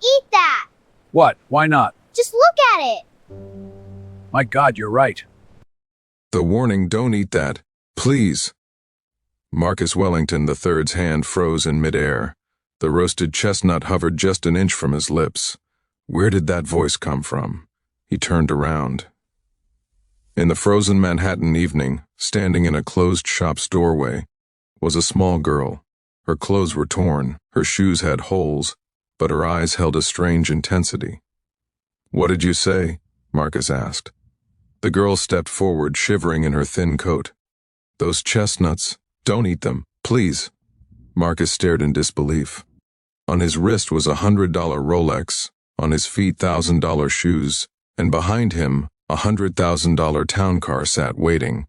eat that. What? Why not? Just look at it. My God, you're right. The warning, "Don't eat that, please." Marcus Wellington III's hand froze in midair. The roasted chestnut hovered just an inch from his lips. Where did that voice come from? He turned around. In the frozen Manhattan evening, standing in a closed shop's doorway, was a small girl. Her clothes were torn, her shoes had holes, but her eyes held a strange intensity. "What did you say?" Marcus asked. The girl stepped forward, shivering in her thin coat. "Those chestnuts, don't eat them, please." Marcus stared in disbelief. On his wrist was a $100 Rolex, on his feet $1,000 shoes, and behind him a $100,000 town car sat waiting.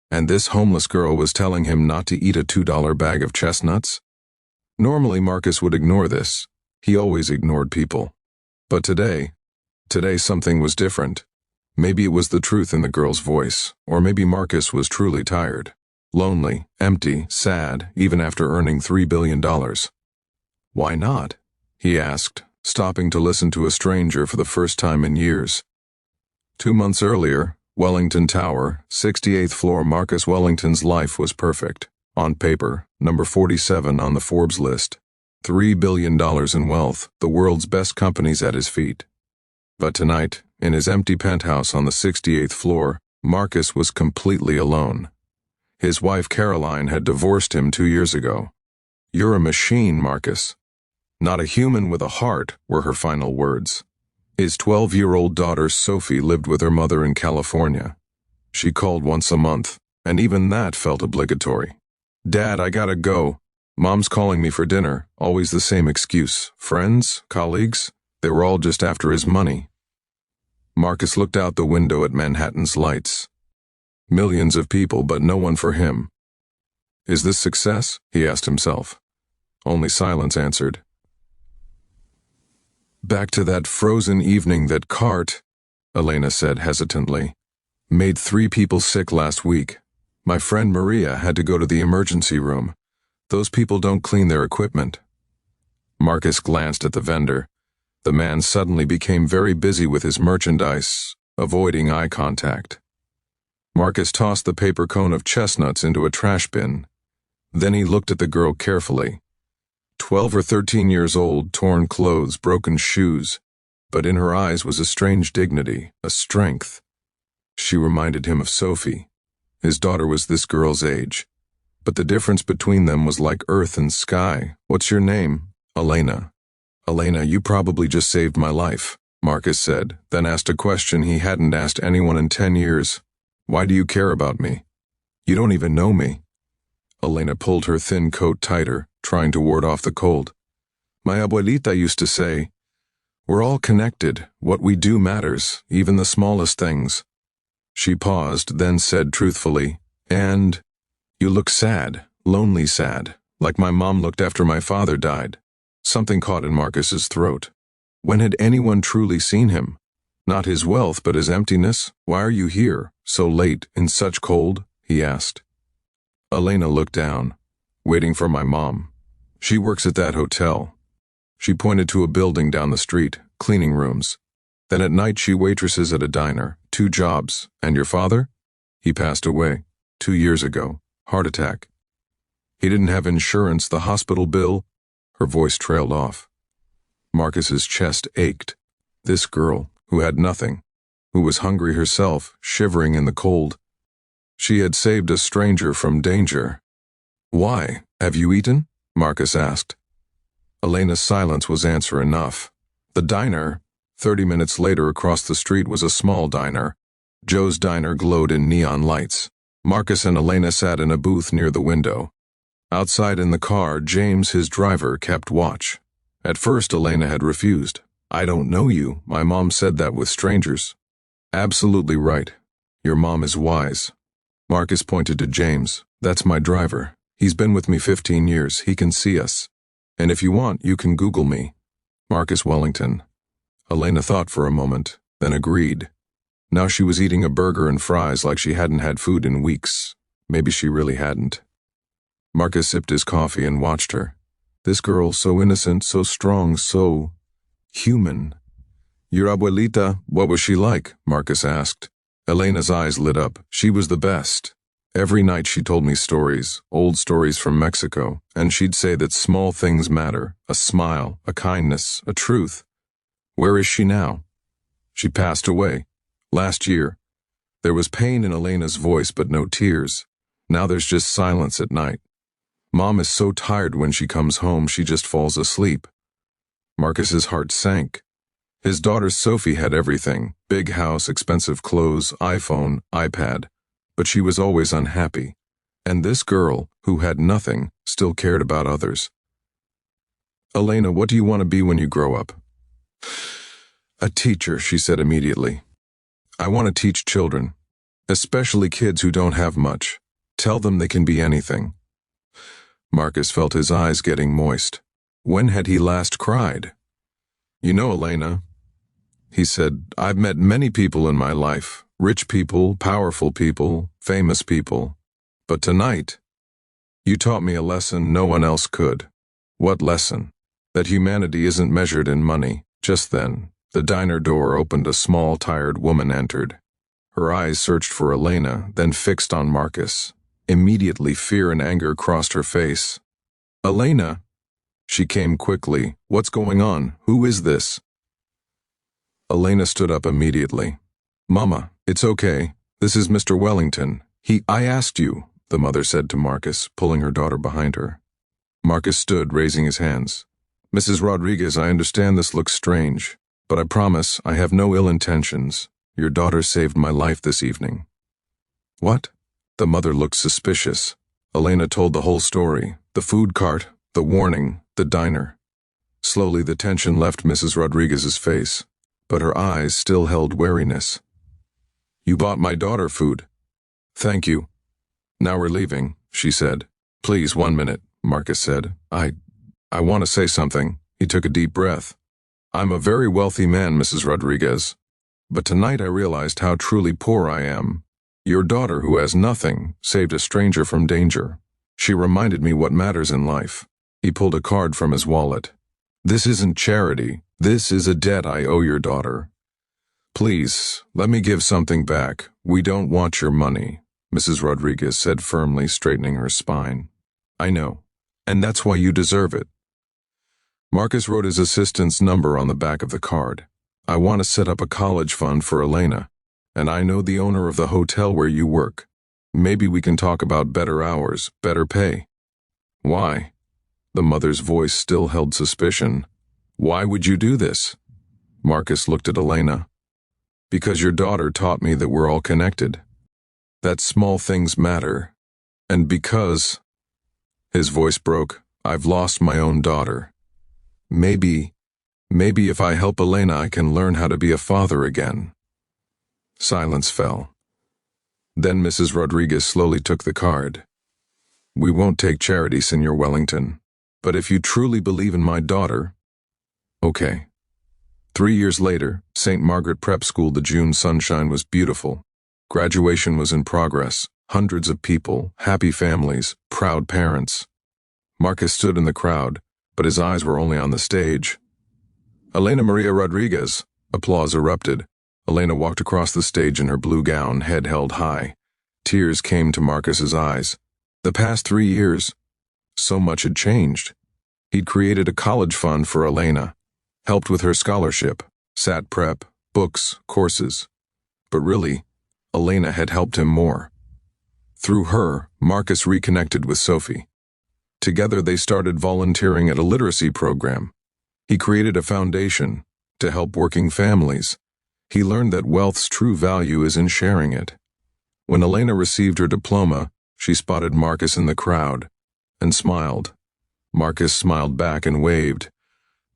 And this homeless girl was telling him not to eat a $2 bag of chestnuts? Normally Marcus would ignore this. He always ignored people. But today something was different. Maybe it was the truth in the girl's voice, or maybe Marcus was truly tired. Lonely, empty, sad, even after earning $3 billion. "Why not?" he asked, stopping to listen to a stranger for the first time in years. 2 months earlier, Wellington Tower, 68th floor. Marcus Wellington's life was perfect. On paper, number 47 on the Forbes list. $3 billion in wealth, the world's best companies at his feet. But tonight, in his empty penthouse on the 68th floor, Marcus was completely alone. His wife Caroline had divorced him 2 years ago. "You're a machine, Marcus." "Not a human with a heart," were her final words. His 12-year-old daughter Sophie lived with her mother in California. She called once a month, and even that felt obligatory. "Dad, I gotta go. Mom's calling me for dinner." Always the same excuse. Friends? Colleagues? They were all just after his money. Marcus looked out the window at Manhattan's lights. Millions of people, but no one for him. Is this success? He asked himself. Only silence answered. "Back to that frozen evening, that cart," Elena said hesitantly. "Made 3 people sick last week. My friend Maria had to go to the emergency room. Those people don't clean their equipment." Marcus glanced at the vendor. The man suddenly became very busy with his merchandise, avoiding eye contact. Marcus tossed the paper cone of chestnuts into a trash bin. Then he looked at the girl carefully. 12 or 13 years old, torn clothes, broken shoes, but in her eyes was a strange dignity, a strength. She reminded him of Sophie. His daughter was this girl's age, but the difference between them was like earth and sky. "What's your name?" "Elena." "Elena, you probably just saved my life," Marcus said, then asked a question he hadn't asked anyone in 10 years. "Why do you care about me? You don't even know me." Elena pulled her thin coat tighter, trying to ward off the cold. "My abuelita used to say, we're all connected. What we do matters, even the smallest things." She paused, then said truthfully, "And you look sad, lonely sad, like my mom looked after my father died." Something caught in Marcus's throat. When had anyone truly seen him? Not his wealth, but his emptiness. "Why are you here, so late, in such cold?" he asked. Elena looked down. "Waiting for my mom. She works at that hotel." She pointed to a building down the street, cleaning rooms. "Then at night she waitresses at a diner. 2 jobs. And your father?" "He passed away 2 years ago. Heart attack." "He didn't have insurance, the hospital bill?" Her voice trailed off. Marcus's chest ached. This girl, who had nothing, who was hungry herself, shivering in the cold. She had saved a stranger from danger. "Why? Have you eaten?" Marcus asked. Elena's silence was answer enough. The diner, 30 minutes later across the street, was a small diner. Joe's Diner glowed in neon lights. Marcus and Elena sat in a booth near the window. Outside in the car, James, his driver, kept watch. At first Elena had refused. "I don't know you. My mom said that with strangers." "Absolutely right. Your mom is wise." Marcus pointed to James. "That's my driver. He's been with me 15 years. He can see us. And if you want, you can Google me. Marcus Wellington." Elena thought for a moment, then agreed. Now she was eating a burger and fries like she hadn't had food in weeks. Maybe she really hadn't. Marcus sipped his coffee and watched her. This girl, so innocent, so strong, so Human. Your abuelita, what was she like? Marcus asked. Elena's eyes lit up. She was the best. Every night she told me stories, old stories from Mexico, and she'd say that small things matter, a smile, a kindness, a truth. Where is she now? She passed away. Last year. There was pain in Elena's voice but no tears. Now there's just silence at night. Mom is so tired when she comes home she just falls asleep. Marcus's heart sank. His daughter Sophie had everything, big house, expensive clothes, iPhone, iPad. But she was always unhappy. And this girl, who had nothing, still cared about others. Elena, what do you want to be when you grow up? A teacher, she said immediately. I want to teach children, especially kids who don't have much. Tell them they can be anything. Marcus felt his eyes getting moist. When had he last cried? You know, Elena, he said, I've met many people in my life. Rich people, powerful people, famous people. But tonight, you taught me a lesson no one else could. What lesson? That humanity isn't measured in money. Just then, the diner door opened. A small, tired woman entered. Her eyes searched for Elena, then fixed on Marcus. Immediately, fear and anger crossed her face. Elena! She came quickly. What's going on? Who is this? Elena stood up immediately. Mama, it's okay. This is Mr. Wellington. I asked you, the mother said to Marcus, pulling her daughter behind her. Marcus stood, raising his hands. Mrs. Rodriguez, I understand this looks strange, but I promise I have no ill intentions. Your daughter saved my life this evening. What? The mother looked suspicious. Elena told the whole story. The food cart, the warning, the diner. Slowly the tension left Mrs. Rodriguez's face, but her eyes still held wariness. You bought my daughter food. Thank you. Now we're leaving, she said. Please, 1 minute, Marcus said. I want to say something. He took a deep breath. I'm a very wealthy man, Mrs. Rodriguez. But tonight I realized how truly poor I am. Your daughter, who has nothing, saved a stranger from danger. She reminded me what matters in life. He pulled a card from his wallet. This isn't charity. This is a debt I owe your daughter. Please, let me give something back. We don't want your money, Mrs. Rodriguez said firmly, straightening her spine. I know, and that's why you deserve it. Marcus wrote his assistant's number on the back of the card. I want to set up a college fund for Elena, and I know the owner of the hotel where you work. Maybe we can talk about better hours, better pay. Why? The mother's voice still held suspicion. Why would you do this? Marcus looked at Elena. Because your daughter taught me that we're all connected. That small things matter. And because... His voice broke. I've lost my own daughter. Maybe if I help Elena I can learn how to be a father again. Silence fell. Then Mrs. Rodriguez slowly took the card. We won't take charity, Senor Wellington. But if you truly believe in my daughter... Okay. 3 years later, St. Margaret Prep School, the June sunshine was beautiful. Graduation was in progress. Hundreds of people, happy families, proud parents. Marcus stood in the crowd, but his eyes were only on the stage. Elena Maria Rodriguez. Applause erupted. Elena walked across the stage in her blue gown, head held high. Tears came to Marcus's eyes. The past 3 years, so much had changed. He'd created a college fund for Elena, helped with her scholarship, sat prep, books, courses. But really, Elena had helped him more. Through her, Marcus reconnected with Sophie. Together they started volunteering at a literacy program. He created a foundation to help working families. He learned that wealth's true value is in sharing it. When Elena received her diploma, she spotted Marcus in the crowd and smiled. Marcus smiled back and waved.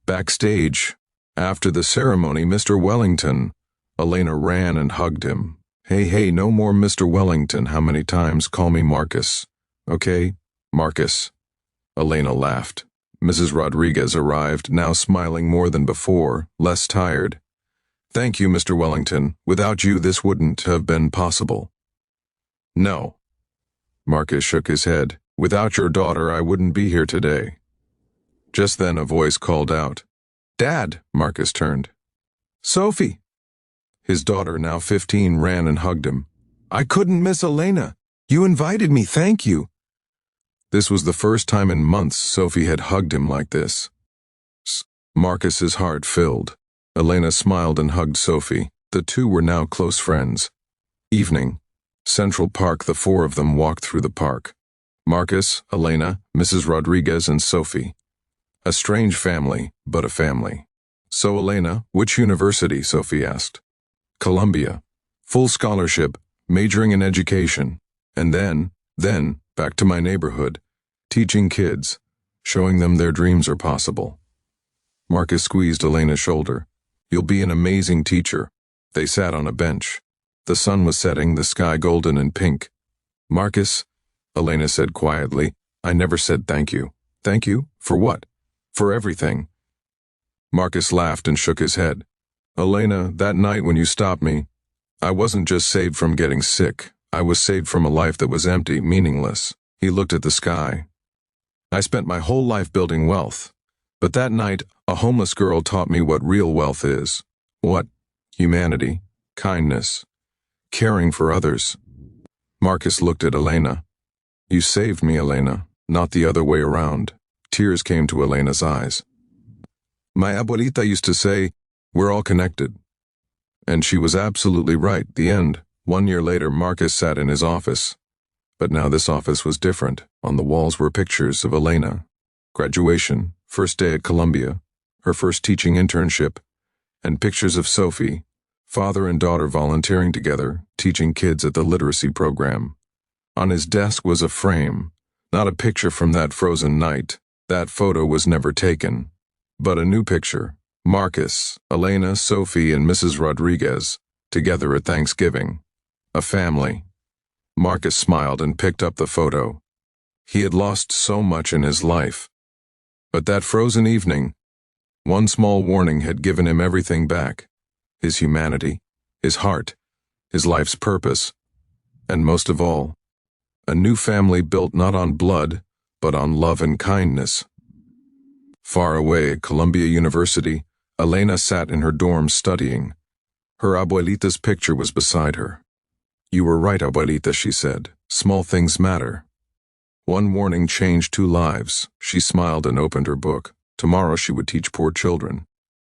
Backstage, after the ceremony, Mr. Wellington. Elena ran and hugged him. Hey, no more Mr. Wellington. How many times? Call me Marcus. Okay, Marcus. Elena laughed. Mrs. Rodriguez arrived, now smiling more than before, less tired. Thank you, Mr. Wellington. Without you, this wouldn't have been possible. No. Marcus shook his head. Without your daughter, I wouldn't be here today. Just then a voice called out, Dad, Marcus turned. Sophie. His daughter, now 15, ran and hugged him. I couldn't miss Elena. You invited me, thank you. This was the first time in months Sophie had hugged him like this. Marcus's heart filled. Elena smiled and hugged Sophie. The two were now close friends. Evening. Central Park. The four of them walked through the park. Marcus, Elena, Mrs. Rodriguez, and Sophie. A strange family, but a family. So Elena, which university? Sophie asked. Columbia. Full scholarship, majoring in education. And then, back to my neighborhood, teaching kids, showing them their dreams are possible. Marcus squeezed Elena's shoulder. You'll be an amazing teacher. They sat on a bench. The sun was setting, the sky golden and pink. Marcus, Elena said quietly, I never said thank you. Thank you? For what? For everything. Marcus laughed and shook his head. Elena, that night when you stopped me, I wasn't just saved from getting sick. I was saved from a life that was empty, meaningless. He looked at the sky. I spent my whole life building wealth. But that night, a homeless girl taught me what real wealth is. What? Humanity, kindness, caring for others. Marcus looked at Elena. You saved me, Elena, not the other way around. Tears came to Elena's eyes. My abuelita used to say, we're all connected. And she was absolutely right. The end. 1 year later, Marcus sat in his office. But now this office was different. On the walls were pictures of Elena. Graduation, first day at Columbia, her first teaching internship, and pictures of Sophie, father and daughter volunteering together, teaching kids at the literacy program. On his desk was a frame, not a picture from that frozen night. That photo was never taken. But a new picture. Marcus, Elena, Sophie, and Mrs. Rodriguez, together at Thanksgiving. A family. Marcus smiled and picked up the photo. He had lost so much in his life. But that frozen evening, one small warning had given him everything back. His humanity, his heart, his life's purpose, and most of all, a new family built not on blood, but on love and kindness. Far away at Columbia University, Elena sat in her dorm studying. Her abuelita's picture was beside her. You were right, abuelita, she said. Small things matter. One warning changed 2 lives. She smiled and opened her book. Tomorrow she would teach poor children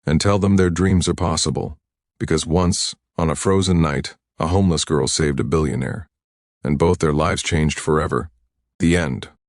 and tell them their dreams are possible. Because once, on a frozen night, a homeless girl saved a billionaire. And both their lives changed forever. The end.